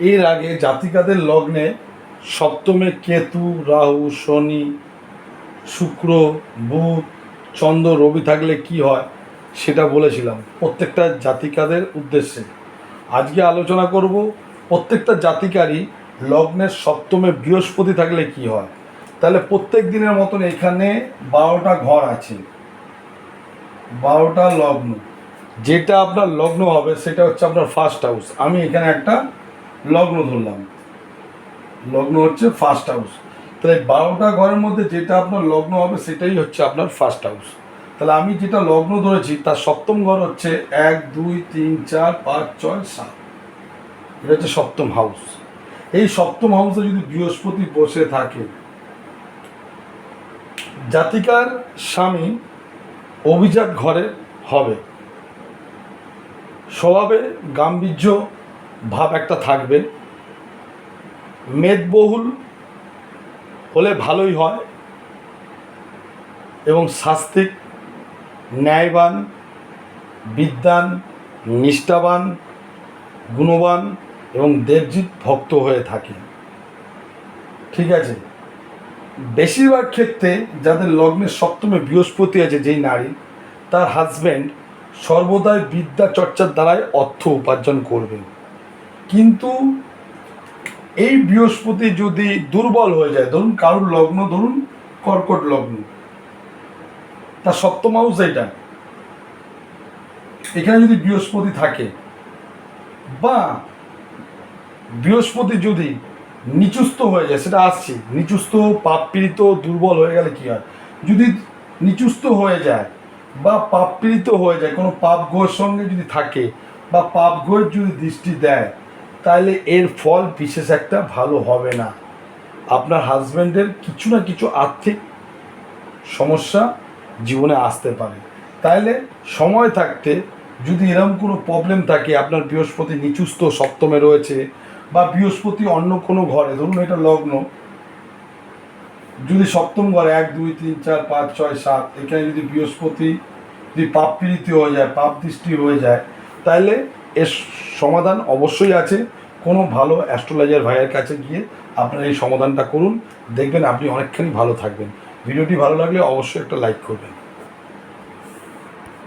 এর আগে জাতিকাদের লগ্নে সপ্তমে কেতু, রাহু, শনি, শুক্র, বুধ, চন্দ্র, রবি থাকলে কি হয় সেটা বলেছিলাম প্রত্যেকটা জাতিকাদের উদ্দেশ্যে। আজকে আলোচনা করব প্রত্যেকটা জাতিকারই লগ্নের সপ্তমে বৃহস্পতি থাকলে কি হয়। তাহলে প্রত্যেক দিনের মতন এখানে 12টা ঘর আছে, 12টা লগ্ন। যেটা আপনার লগ্ন হবে সেটা হচ্ছে আপনার ফার্স্ট হাউস। আমি এখানে একটা লগ্ন ধরলাম, লগ্ন হচ্ছে ফার্স্ট হাউস। তাহলে 12টা ঘরের মধ্যে যেটা আপনার লগ্ন হবে সেটাই হচ্ছে আপনার ফার্স্ট হাউস। তাহলে আমি যেটা লগ্ন ধরেছি তার সপ্তম ঘর হচ্ছে 1, 2, 3, 4, 5, 6, 7। এটা হচ্ছে সপ্তম হাউস। এই সপ্তম হাউসে যদি বৃহস্পতি বসে থাকে, জাতিকার স্বামী অভিজাত ঘরে হবে, স্বভাবে গাম্ভীর্য ভাব একটা থাকবে, মেদবহুল হলে ভালোই হয়, এবং শাস্তিক, ন্যায়বান, বিদ্বান, নিষ্ঠাবান, গুণবান এবং দেবজিৎ ভক্ত হয়ে থাকে। ঠিক আছে, বেশিরভাগ ক্ষেত্রে যাদের লগ্নের সপ্তমে বৃহস্পতি আছে, যেই নারী, তার হাজব্যান্ড সর্বদাই বিদ্যা চর্চার দ্বারাই অর্থ উপার্জন করবে। কিন্তু এই বৃহস্পতি যদি দুর্বল হয়ে যায়, ধরুন কারুর লগ্ন, ধরুন কর্কট লগ্ন, তার সপ্তম হাউস এইটা, এখানে যদি বৃহস্পতি থাকে, বা বৃহস্পতি যদি নিচুস্থ হয়ে যায়, সেটা আসছে, নিচুস্থ পাপ পীড়িত দুর্বল হয়ে গেলে কি হয়, যদি নিচুস্থ হয়ে যায় বা পাপ পীড়িত হয়ে যায়, কোনো পাপ গ্রহের সঙ্গে যদি থাকে বা পাপ গ্রহের যদি দৃষ্টি দেয়, তাহলে এর ফল বিশেষ একটা ভালো হবে না। আপনার হাজব্যান্ডের কিছু না কিছু আর্থিক সমস্যা জীবনে আসতে পারে। তাইলে সময় থাকতে যদি এরকম কোনো প্রবলেম থাকে, আপনার বৃহস্পতি নিচুস্থ সপ্তমে রয়েছে বা বৃহস্পতি অন্য কোনো ঘরে, ধরুন এটা লগ্ন, যদি সপ্তম ঘরে 1, 2, 3, 4, 5, 6, 7 এখানে যদি বৃহস্পতি যদি পাপ পীড়িত হয়ে যায়, পাপ দৃষ্টি হয়ে যায়, তাহলে এর সমাধান অবশ্যই আছে। কোনো ভালো অ্যাস্ট্রোলজার ভাইয়ের কাছে গিয়ে আপনারা এই সমাধানটা করুন, দেখবেন আপনি অনেকখানি ভালো থাকবেন। ভিডিওটি ভালো লাগলে অবশ্যই একটা লাইক করবেন।